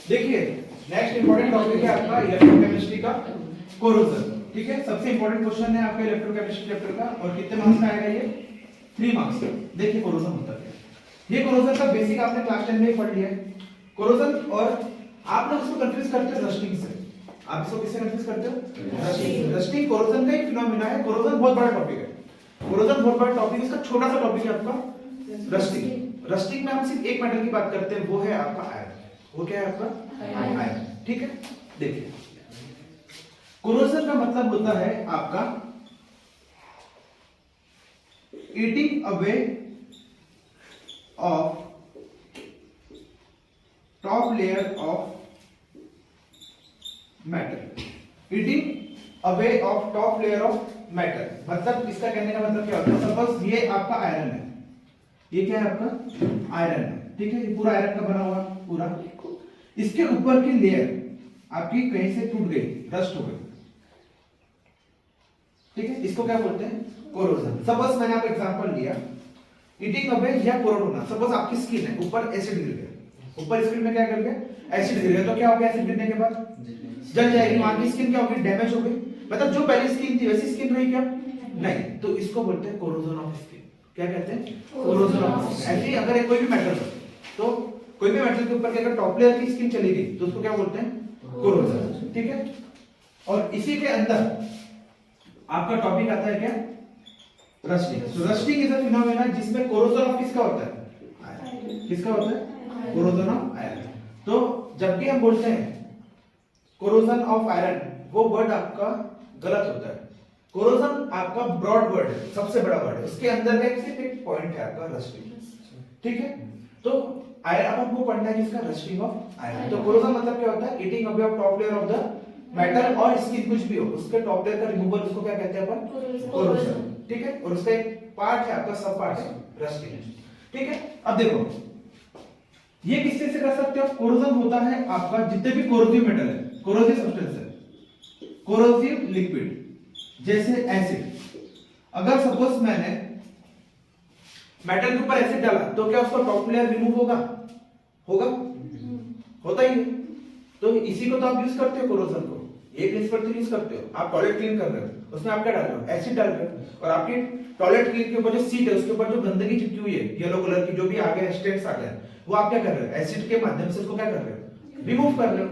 देखिए next important topic है आपका इलेक्ट्रोकेमिस्ट्री का कोरोजन। ठीक है, सबसे इंपॉर्टेंट क्वेश्चन है आपका इलेक्ट्रोकेमिस्ट्री चैप्टर का, और कितने मार्क्स में आएगा ये? 3 मार्क्स। देखिए कोरोजन होता है, ये कोरोजन का बेसिक आपने क्लास 10 में ही पढ़ लिया है कोरोजन, और आप लोग इसको कंफ्यूज करते हो रस्टिंग से। आप इसको किससे कंफ्यूज करते हो? रस्टिंग। रस्टिंग कोरोजन का एक फिनोमेना है। कोरोजन बहुत बड़ा टॉपिक है, कोरोजन बहुत बड़ा टॉपिक है, इसका छोटा सा टॉपिक है आपका रस्टिंग। रस्टिंग में हम सिर्फ एक मेटल की बात करते हैं, वो है आपका आयरन। वो क्या है आपका? आयरन। ठीक है, देखिए कोरोजन का मतलब होता है आपका eating away of top layer of metal. Eating away of top layer of metal मतलब इसका कहने का मतलब क्या होता है? सपोज ये आपका आयरन है, ये क्या है आपका? आयरन है। ठीक है, ये पूरा आयरन का बना हुआ पूरा, इसके ऊपर की लेयर आपकी कहीं से टूट गई, रस्ट हो गई। ठीक है, इसको क्या बोलते हैं? कोरोजन। सपोज मैंने आपको एग्जांपल लिया ईटिंग अवे या कोरोना। सपोज आपकी स्किन है, ऊपर एसिड गिर गया, ऊपर स्किन में क्या कर गया? एसिड गिर गया, तो क्या हो गया? एसिड गिरने के बाद जल जाएगी, वहां की स्किन क्या होगी? डैमेज हो गई। मतलब जो पहली स्किन थी वैसी स्किन रही क्या? नहीं। तो इसको बोलते हैं कोरोजन ऑफ स्किन। क्या कहते हैं? Corrosion of skin. ऐसे ही अगर कोई भी मेटल हो, तो कोई भी मेटल के ऊपर अगर टॉप लेयर की स्किन चली गई तो उसको क्या बोलते हैं? कोरोजन। ठीक है, और इसी के अंदर आपका टॉपिक आता है क्या? रस्टिंग। तो रस्टिंग इज अ फिनोमेना जिसमें कोरोजन ऑफ किसका होता है? किसका होता है? Corrosion of iron. तो जब भी हम बोलते हैं कोरोजन ऑफ आयरन, वो वर्ड आपका गलत होता है। कोरोजन आपका ब्रॉड वर्ड है, सबसे बड़ा वर्ड है, उसके अंदर का सिर्फ एक पॉइंट है आपका रस्टिंग। ठीक है, तो अब हमको पढ़ना है किसका? Rusting of iron. तो कोरोजन मतलब क्या होता है? Eating away of top layer of the metal और स्किन, कुछ भी हो उसके टॉप लेयर का रिमूवल, उसको क्या कहते हैं अपन? कोरोजन। ठीक है, और उसका एक पार्ट है आपका, सब पार्ट है रस्टिंग। ठीक है, अब देखो ये किससे से कर सकते हो? कोरोजन होता है आपका जितने भी कोरोसिव मेटल है, कोरोसिव सब्सटेंस है, कोरोसिव लिक्विड जैसे एसिड। अगर सपोज मैंने मेटल के ऊपर एसिड डाला तो क्या उसका टॉप लेयर रिमूव होगा? होगा? होता ही है। तो इसी को तो आप यूज करते हो कोरोजन को, ये प्रिंसिपल तो यूज करते हो। आप टॉयलेट क्लीन कर रहे हो, उसमें आप क्या डाल रहे हो? एसिड डाल रहे हो, और आपकी टॉयलेट क्लीन के ऊपर जो सीट है उसके ऊपर जो गंदगी चिपकी हुई है येलो कलर की, जो भी आ गया स्टेट्स आ गया, वो आप क्या कर रहे हो? एसिड के माध्यम से उसको क्या कर रहे हो? रिमूव कर रहे हो।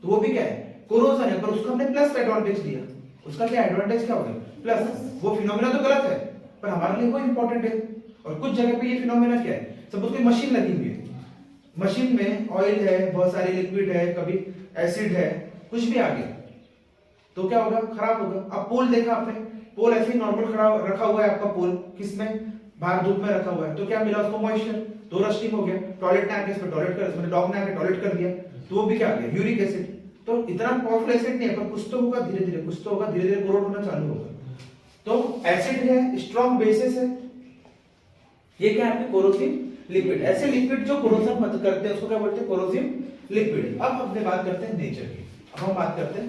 तो वो भी क्या है? कोरोजन है, पर उसको हमने प्लस एडवांटेज दिया। उसका क्या एडवांटेज क्या होगा? प्लस। वो फिनोमेना तो गलत है पर हमारे लिए वो इंपॉर्टेंट है। और कुछ जगह पे ये फिनोमेना क्या है? सपोज कोई मशीन लगी हुई है, मशीन में ऑयल है, बहुत सारी लिक्विड है, कभी एसिड है, कुछ भी आ गया तो क्या होगा? खराब होगा। अब पोल देखा आपने, पोल ऐसे ही नॉर्मल खड़ा रखा हुआ है आपका पोल, किसमें? बाहर धूप में रखा हुआ है, तो क्या मिला उसको? मॉइस्चर, तो रस्टिंग हो गया। टॉयलेट ने आके इसमें टॉयलेट कर, इसमें डॉग ने आके टॉयलेट कर दिया, तो वो भी क्या आ गया? Uric acid. तो इतना पावरफुल एसिड नहीं है, पर कुछ तो होगा धीरे धीरे, कुछ तो होगा धीरे धीरे कोरोड होना चालू होगा। तो एसिड है, स्ट्रॉन्ग बेसिस है, ये क्या है? आपके कोरोसिव लिक्विड। ऐसे लिक्विड जो कोरोजन मत करते हैं उसको क्या बोलते हैं? Corrosive liquid. अब अपने बात करते हैं नेचर की। अब हम बात करते हैं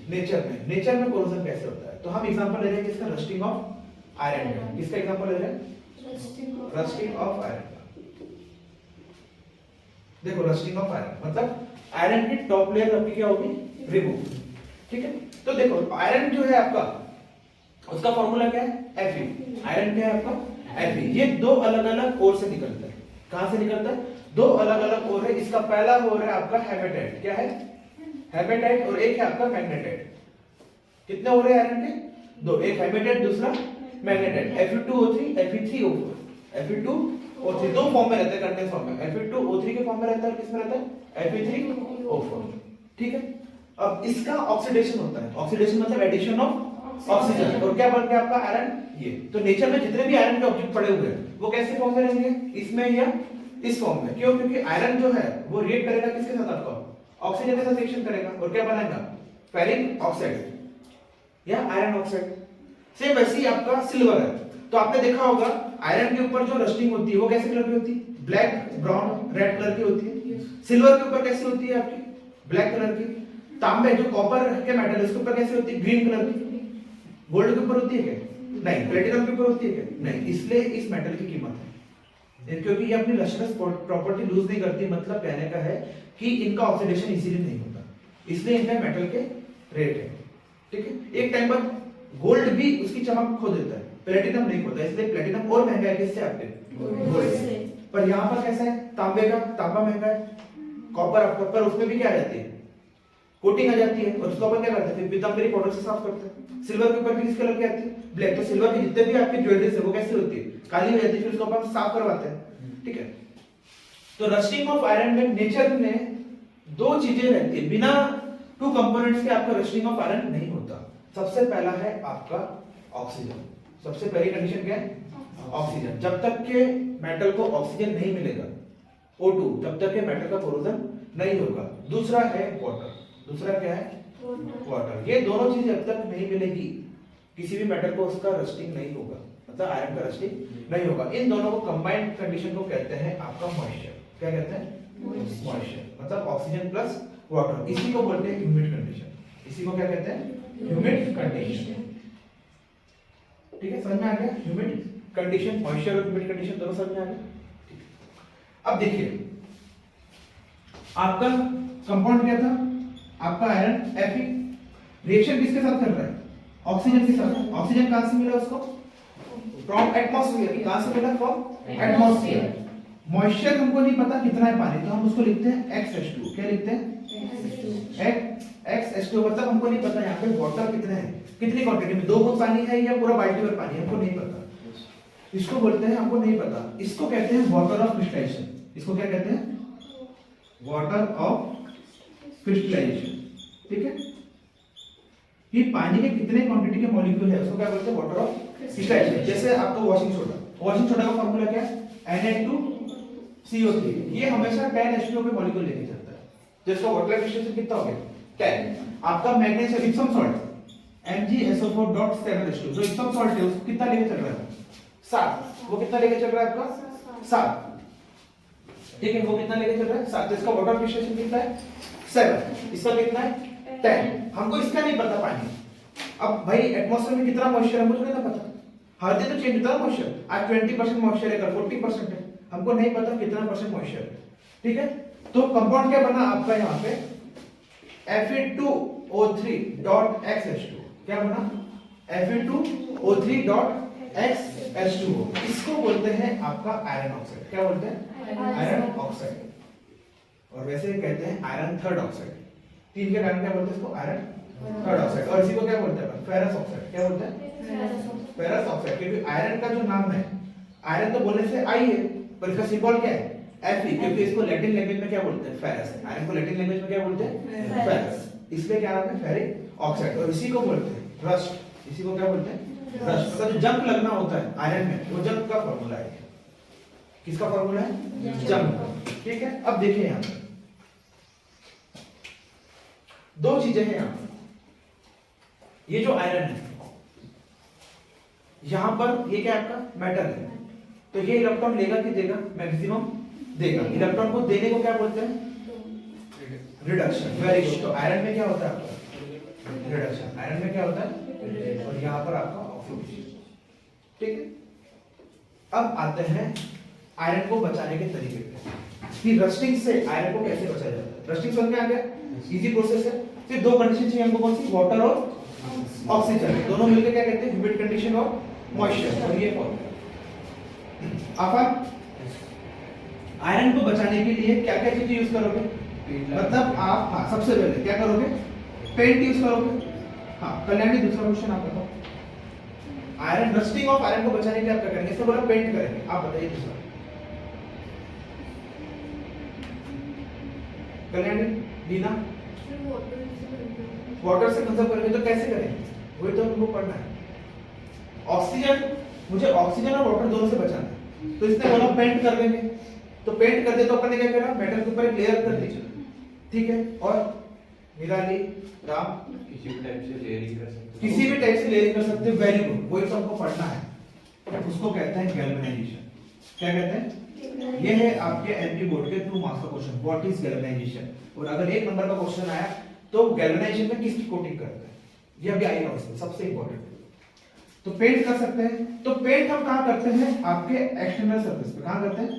नेचर में। नेचर में कोरोजन कैसे होता है? तो हम एग्जांपल ले रहे हैं किसका? रस्टिंग ऑफ आयरन का। किसका एग्जांपल ले रहे हैं? रस्टिंग ऑफ आयरन का। देखो रस्टिंग ऑफ आयरन मतलब आयरन की टॉप लेयर आपकी क्या होगी? रिमूव। ठीक है, तो देखो आयरन जो है आपका, उसका फॉर्मूला क्या है? Fe। आयरन क्या है आपका? Fe। ये दो अलग अलग कोर से निकलता है। कहां से निकलता है? दो अलग अलग कोर है। इसका पहला कोर है आपका हेमेटाइट। क्या है? हेमेटाइट। और एक है आपका मैग्नेटाइट। कितने हो रहे हैं आयरन के? दो, एक हेमेटाइट दूसरा मैग्नेटाइट। Fe2O3 Fe3O4। Fe2O3 दो फॉर्म में रहते हैं, कंडेंस फॉर्म में। Fe2O3 के फॉर्म में रहता है, किसमें रहता है? Fe3O4। ठीक है, अब इसका ऑक्सीडेशन होता है। ऑक्सीडेशन मतलब एडिशन ऑफ ऑक्सीजन, और क्या बन गया आपका? आयरन। ये तो नेचर में जितने भी आयरन के ऑब्जेक्ट पड़े हुए हैं वो कैसे फॉर्म में रहेंगे? इसमें या इस फॉर्म में। क्यों? क्योंकि आयरन जो है वो रिएक्ट करेगा किसके साथ? आपका ऑक्सीजन के साथ रिएक्शन करेगा, और क्या बनाएगा? फेरिक ऑक्साइड या आयरन ऑक्साइड। सेम वैसे ही आपका सिल्वर है, तो आपने देखा होगा आयरन के ऊपर जो रस्टिंग होती है वो कैसे कलर की होती है? ब्लैक, ब्राउन, रेड कलर की होती है। सिल्वर के ऊपर कैसी होती है आपकी? ब्लैक कलर की। तांबे जो कॉपर के मेटल है उसके ऊपर कैसी होती है? ग्रीन कलर की। गोल्ड के ऊपर होती है क्या? नहीं। प्लेटिनम के ऊपर होती है क्या? नहीं। इसलिए इस मेटल की कीमत है क्योंकि ये अपनी लश्करस प्रॉपर्टी लूज नहीं करती, मतलब कहने का है कि इनका ऑक्सीडेशन इजीली नहीं होता, इसलिए इनका मेटल के रेट है। ठीक है, एक टाइम पर गोल्ड भी उसकी चमक खो देता है, प्लेटिनम नहीं होता, इसलिए प्लेटिनम और महंगा है किससे? आपके गोल्ड से। पर यहाँ पर कैसा है? तांबे का, तांबा महंगा है, कॉपर आपका, पर उसमें भी क्या आ जाती है? कोटिंग आ जाती है, और उसको अपन क्या करते हैं? फिर पीतांबरी पाउडर से साफ करते हैं। सिल्वर के ऊपर भी किस कलर की आती है? ब्लैक। तो सिल्वर की जितने भी आपके ज्वेलरीज है वो कैसी होती है? काली हो जाती है, फिर उसको अपन साफ करवाते हैं। ठीक है, तो रस्टिंग ऑफ आयरन में नेचर में दो चीजें रहती है, बिना टू कंपोनेंट्स के आपका रस्टिंग ऑफ आयरन नहीं होता। सबसे पहला है आपका ऑक्सीजन। सबसे पहली कंडीशन क्या है? ऑक्सीजन। जब तक के मेटल को ऑक्सीजन नहीं मिलेगा, O2, तब तक के मेटल का कोरोजन नहीं होगा। दूसरा है वाटर। दूसरा क्या है? वाटर। ये दोनों चीज जब तक नहीं मिलेगी किसी भी मेटल को उसका रस्टिंग नहीं होगा, मतलब आयरन का रस्टिंग नहीं होगा। इन दोनों को कंबाइंड कंडीशन को कहते हैं आपका मॉइस्चर। क्या कहते हैं? मॉइस्चर, मतलब ऑक्सीजन प्लस वाटर। इसी को बोलते हैं ह्यूमिड कंडीशन। इसी को क्या कहते हैं? Humid condition. ठीक है, समझ में आ गया? ह्यूमिड कंडीशन, मॉइस्चर और ह्यूमिड कंडीशन दोनों समझ में आ गया। अब देखिए आपका कंपाउंड क्या था? आपका आयरन Fe। रिएक्शन किसके साथ कर रहा है? ऑक्सीजन के साथ। ऑक्सीजन कहां से मिला उसको? From atmosphere. कहां से मिला? From atmosphere. मॉइस्चर हमको नहीं पता कितना है पानी, तो हम उसको लिखते हैं XH2। क्या लिखते हैं? XH2। मतलब हमको नहीं पता यहाँ पे वाटर कितने हैं, कितनी क्वांटिटी में, 2 बूंद पानी है या पूरा बाल्टी भर पानी है, हमको नहीं पता। इसको बोलते हैं हमको नहीं पता। इसको कहते हैं वाटर ऑफ क्रिस्टलाइजेशन। इसको क्या कहते हैं? Water of crystallisation. ठीक है, ये पानी के कितने क्वांटिटी के मॉलिक्यूल है उसको क्या बोलते हैं? Water of crystallisation. जैसे आपका वॉशिंग सोडा, वॉशिंग सोडा का फार्मूला क्या है? Na2CO3। ये हमेशा 10H2O के मॉलिक्यूल लेके चलता है, जिसका वाटर क्रिस्टलाइजेशन कितना हो गया? 10। आपका मैग्नीशियम इप्सम सॉल्ट MgSO4.7H2, जो इप्सम सॉल्ट है उसको कितना लेके चल रहा है? 7। वो कितना लेके चल रहा है आपका? 7। ठीक है, वो कितना लेके चल रहा है? 7। इसका वाटर क्रिस्टलाइजेशन कितना है? 7। इसका कितना है? 10। हमको इसका नहीं पता पानी। अब भाई एटमॉस्फेयर में कितना मॉइस्चर है मुझे नहीं पता, हर दिन तो चेंज होता है मॉइस्चर। आज 20% मॉइस्चर है, कल 40% है, हमको नहीं पता कितना परसेंट मॉइस्चर है। ठीक है, तो कंपाउंड क्या बना आपका यहाँ पे? Fe2O3.XH2। क्या बना? Fe2O3.XH2O। इसको बोलते हैं आपका आयरन ऑक्साइड। क्या बोलते हैं? Iron oxide. और वैसे कहते हैं आयरन थर्ड ऑक्साइड। 3 के कारण क्या बोलते हैं इसको? Iron third oxide. और इसी को क्या बोलते हैं? Ferrous oxide. क्या बोलते हैं? Ferrous oxide. क्योंकि आयरन का जो नाम है, आयरन तो बोलने से आई है, पर इसका सिंबल क्या है? Fe। क्योंकि इसको लैटिन लैंग्वेज में क्या बोलते हैं? फेरस। आयरन को लैटिन लैंग्वेज में क्या बोलते हैं? फेरस। इसलिए क्या नाम है? Ferric oxide. और इसी को बोलते हैं रस्ट। इसी को क्या बोलते हैं? रस्ट। मतलब जो जंग लगना होता है आयरन में, वो जंग का फॉर्मूला है। किसका फॉर्मूला है? जंग। ठीक है, अब देखिए यहां पर 2 चीजें हैं यहां पर। ये जो आयरन है यहां पर, ये क्या आपका मेटल है, तो ये इलेक्ट्रॉन लेगा कि देगा? मैक्सिमम देगा। इलेक्ट्रॉन को देने को क्या बोलते हैं? रिडक्शन। Very good. तो आयरन में क्या होता है आपका? रिडक्शन। आयरन में क्या होता है? और यहां पर आपका ऑक्सीडेशन। ठीक है, अब आते हैं आयरन को बचाने के तरीके पे कि रस्टिंग से आयरन को कैसे बचाया जाता है। रस्टिंग समझ में आ गया? इजी प्रोसेस है। फिर 2 कंडीशन चाहिए हमको, कौन सी? वाटर और ऑक्सीजन। दोनों मिलकर क्या कहते हैं? ह्यूमिड कंडीशन और मॉइस्चर। और ये फॉर्मूला आप आयरन को बचाने के लिए क्या क्या चीज यूज करोगे? मतलब आप सबसे पहले क्या करोगे? पेंट यूज करोगे। कल्याणी दूसरा क्वेश्चन आप बताओ। आयरन, रस्टिंग ऑफ आयरन को बचाने के लिए आप क्या करेंगे? इससे बोला पेंट करेंगे। आप बताइए दूसरा। कल्याणी, दीना? वाटर से कंजर्व करेंगे। तो कैसे करेंगे? वही तो हमको पढ़ना है। ऑक्सीजन, मुझे ऑक्सीजन और वाटर दोनों से बचाना है, तो इसने बोला पेंट कर देंगे। तो पेंट कर दे तो अपन ने क्या करा? मेटल के ऊपर एक लेयर कर दी। ठीक है, और निराली, राम? किसी भी टाइप से लेयरिंग कर सकते, किसी भी टाइप से लेयरिंग कर सकते। वेरी गुड, वही तो हमको पढ़ना है। उसको कहते हैं गैल्वेनाइजेशन। क्या कहते हैं? ये है आपके एमपी बोर्ड के 2 मार्क्स का क्वेश्चन, व्हाट इज गैल्वेनाइजेशन। और अगर 1 नंबर का क्वेश्चन आया तो गैल्वेनाइजेशन में किसकी कोटिंग करते हैं, ये अभी आएगा उसमें, सबसे इंपॉर्टेंट। तो पेंट कर सकते हैं। तो पेंट हम कहाँ करते हैं? आपके एक्सटर्नल सरफेस पे। कहाँ करते हैं?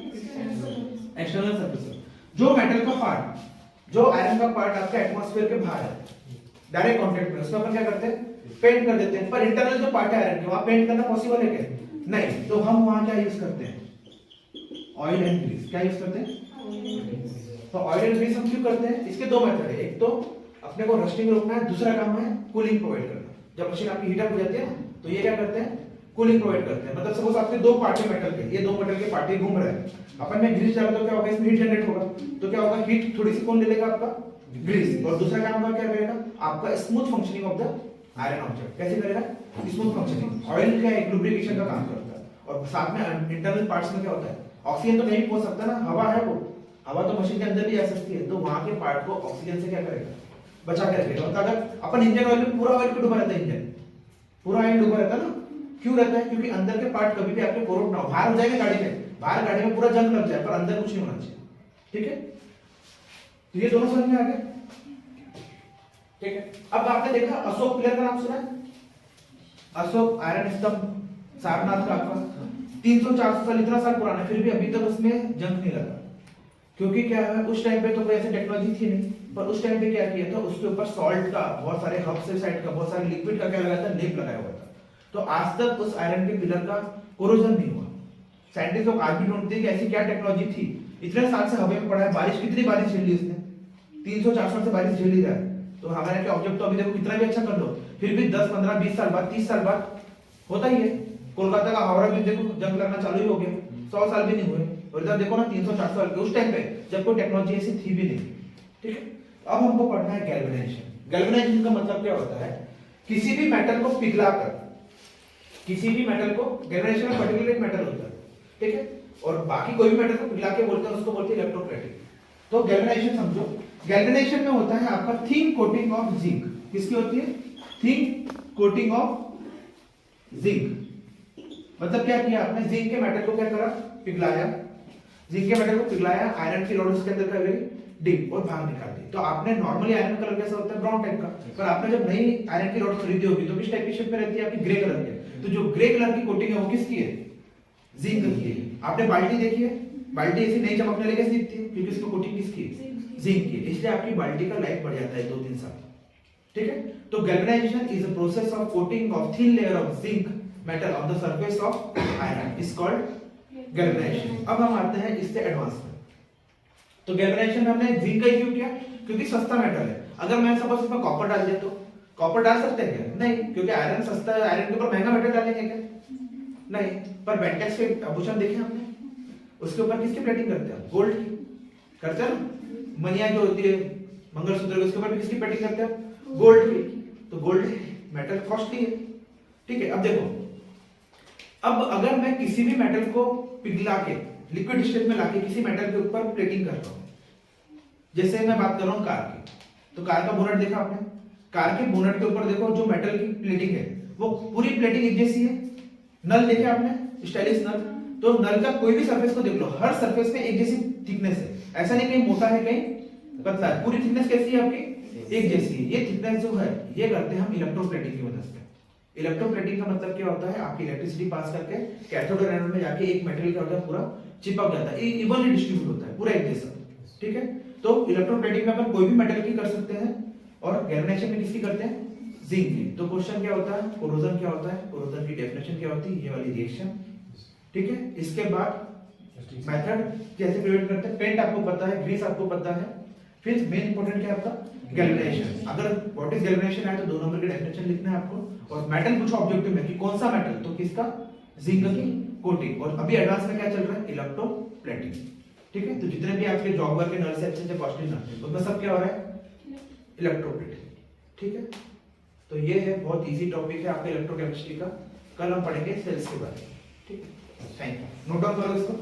एक्सटर्नल सरफेस पे। जो मेटल का पार्ट, जो आयरन का पार्ट आपके एटमॉस्फेयर के बाहर है, डायरेक्ट कांटेक्ट में, उसमें अपन क्या करते हैं? पेंट कर देते हैं। पर इंटरनल जो पार्ट है आयरन के, वहां पेंट करना पॉसिबल है क्या? नहीं। तो हम वहां क्या यूज करते हैं? Oil and grease. क्या यूज करते हैं? तो ऑयल एंड ग्रीस हम क्यों करते हैं? इसके दो मेथड है। एक तो अपने को रस्टिंग रोकना है, दूसरा काम है कूलिंग प्रोवाइड करना। जब मशीन आपकी हीट अप हो जाती है ना, तो ये क्या करते हैं? कूलिंग प्रोवाइड करते हैं। मतलब सपोज आपके दो पार्ट है मेटल के, ये दो मेटल के पार्ट घूम रहे हैं, अपन में ग्रीस डाला तो क्या होगा? इसमें हीट जनरेट होगा। तो क्या होगा? हीट थोड़ी सी कौन ले लेगा? आपका ग्रीस। और दूसरा काम होगा क्या करेगा? आपका smooth functioning of the iron object. कैसे करेगा? Smooth functioning. ऑयल का एक लुब्रिकेशन का काम करता है। और साथ में इंटरनल पार्ट्स में क्या होता है? ऑक्सीजन तो नहीं पहुंच सकता ना, हवा है, वो हवा तो मशीन के अंदर भी आ सकती है। तो वहां के पार्ट को ऑक्सीजन से क्या करेगा? बचा के रखेगा। मतलब अगर अपन इंजन ऑयल में पूरा ऑयल क्यों डूबा रहता है? इंजन पूरा ऑयल डूबा रहता है ना, क्यों रहता है? क्योंकि अंदर के पार्ट कभी भी आपके कोरोड ना हो। बाहर हो जाएगा गाड़ी में, बाहर गाड़ी में पूरा जंग लग जाए, पर अंदर कुछ नहीं होना चाहिए। ठीक है, तो ये दोनों समझ में आ गए। ठीक है, अब आपने देखा अशोक पिलर का नाम सुना है? अशोक आयरन स्तंभ सारनाथ का आपका 300-400 साल, इतना साल पुराना है, फिर भी अभी तक उसमें जंग नहीं लगा। क्योंकि क्या है, उस टाइम पे तो कोई ऐसी टेक्नोलॉजी थी नहीं, पर उस टाइम पे क्या किया था? उसके ऊपर सॉल्ट का, बहुत सारे हर्ब्साइड का, बहुत सारे लिक्विड का क्या लगाया था? लेप लगाया हुआ था। तो आज तक उस आयरन के पिलर का कोरोजन नहीं हुआ। साइंटिस्ट लोग आज भी ढूंढते हैं कि ऐसी क्या टेक्नोलॉजी थी। इतने साल से हवा में पड़ा है, बारिश कितनी बारिश झेली उसने? 300-400 से बारिश झेली रहा है। तो हमारे के ऑब्जेक्ट तो अभी देखो कितना भी अच्छा कर लो, फिर भी 10, 15, 20 साल बाद, 30 साल बाद होता ही है। कोलकाता का हावड़ा ब्रिज देखो, जंग लगना चालू ही हो गया, 100 साल भी नहीं हुए। और इधर देखो ना 300-400 साल के, उस टाइम पे जब कोई टेक्नोलॉजी ऐसी थी भी नहीं। ठीक है, अब हमको पढ़ना है गैल्वेनाइजेशन। गैल्वेनाइजेशन का मतलब क्या होता है? किसी भी मेटल को पिघलाकर, किसी भी मेटल को, गैल्वेनाइजेशन में पर्टिकुलर एक मेटल होता है, ठीक है, और बाकी कोई भी मेटल को पिघला के बोलते हैं, उसको बोलते हैं इलेक्ट्रोप्लेटिंग। तो गैल्वेनाइजेशन समझो, गैल्वेनाइजेशन में होता है आपका थिन कोटिंग ऑफ जिंक। किसकी होती है? Thin coating of zinc. मतलब क्या किया आपने? जिंक के मेटल को क्या करा? पिघलाया। जिंक के मेटल को पिघलाया, आयरन की रॉड उसके अंदर कर गई डिप और बाहर निकाल दी। तो आपने नॉर्मली आयरन कलर कैसा होता है? ब्राउन टाइप का। पर आपने जब नई आयरन की रॉड खरीदी होगी तो किस टाइप की शेप में रहती है? आपकी ग्रे कलर की। तो जो ग्रे कलर की कोटिंग है वो किसकी है? जिंक की है। आपने बाल्टी देखी है? बाल्टी ऐसी नहीं चमकने लगे दिखती है, क्योंकि इसकी कोटिंग किसकी है? जिंक की। इसलिए आपकी बाल्टी का लाइफ बढ़ जाता है 2-3 साल। ठीक है, तो galvanisation is a process of coating of thin layer of zinc metal on the surface of iron is called galvanisation. अब हम आते हैं इससे एडवांस में। तो गैल्वेनाइजेशन में हमने जिंक का यूज किया क्योंकि सस्ता मेटल है। अगर मैं सपोज इसमें कॉपर डाल दिया तो कॉपर डाल सकते हैं क्या? नहीं, क्योंकि आयरन सस्ता है, आयरन के ऊपर महंगा मेटल डालेंगे क्या? नहीं। पर बेंटेक्स के आभूषण देखे हमने, उसके ऊपर किसकी प्लेटिंग करते हैं? गोल्ड की करते हैं ना। मनिया जो होती है मंगलसूत्र, उसके ऊपर भी किसकी प्लेटिंग करते हैं? गोल्ड की। तो गोल्ड मेटल कॉस्टली है। ठीक है, अब देखो, अब अगर मैं किसी भी मेटल को पिघला के लिक्विड स्टेट में लाके किसी मेटल के ऊपर प्लेटिंग करता हूं, जैसे मैं बात कर रहा हूं कार की, तो कार का बोनट देखा आपने? कार के बोनट के ऊपर देखो जो मेटल की प्लेटिंग है वो पूरी प्लेटिंग एक जैसी है। नल देखे आपने? स्टाइलिश नल। तो नल का कोई भी सरफेस को देख लो, हर सरफेस में एक जैसी थिकनेस है। ऐसा नहीं कहीं मोटा है कहीं पतला है, पूरी थिकनेस कैसी है आपकी? एक जैसी है। ये थिकनेस जो है ये करते हैं हम इलेक्ट्रोप्लेटिंग की मदद से। इलेक्ट्रोप्लेटिंग का मतलब क्या होता है? आपकी इलेक्ट्रिसिटी पास करके कैथोड और एनोड में जाके एक मेटल क्या होता है? पूरा चिपक जाता है, इवनली डिस्ट्रीब्यूट होता है, पूरा एक जैसा। ठीक है, तो इलेक्ट्रोप्लेटिंग में अपन कोई भी मेटल की कर सकते हैं, और गैल्वेनाइजेशन में किसकी करते हैं? जिंक की। तो क्वेश्चन क्या होता है? कोरोजन क्या होता है? कोरोजन की डेफिनेशन क्या होती है? ये वाली रिएक्शन। ठीक है, इसके बाद मेथड कैसे प्रिवेंट करते हैं? पेंट आपको पता है, ग्रीस आपको पता है, फिर मेन इंपॉर्टेंट क्या है आपका? गैल्वेनाइजेशन। अगर व्हाट इज गैल्वेनाइजेशन है तो 2 नंबर की डेफिनेशन लिखना है आपको। और मेटल पूछो ऑब्जेक्टिव में कि कौन सा मेटल, तो किसका? जिंक की कोटिंग। और अभी एडवांस में क्या चल रहा है? इलेक्ट्रोप्लेटिंग। ठीक है, तो जितने भी आपके जॉब वर्क के नर्स है, अच्छे कॉस्टली नर्स, उसमें सब क्या हो रहा है? इलेक्ट्रोप्लेटिंग। ठीक है, तो ये है बहुत इजी टॉपिक है आपके इलेक्ट्रोकेमिस्ट्री का। कल हम पढ़ेंगे सेल्स के बारे में। ठीक है, थैंक यू। नोट डाउन करो इसको।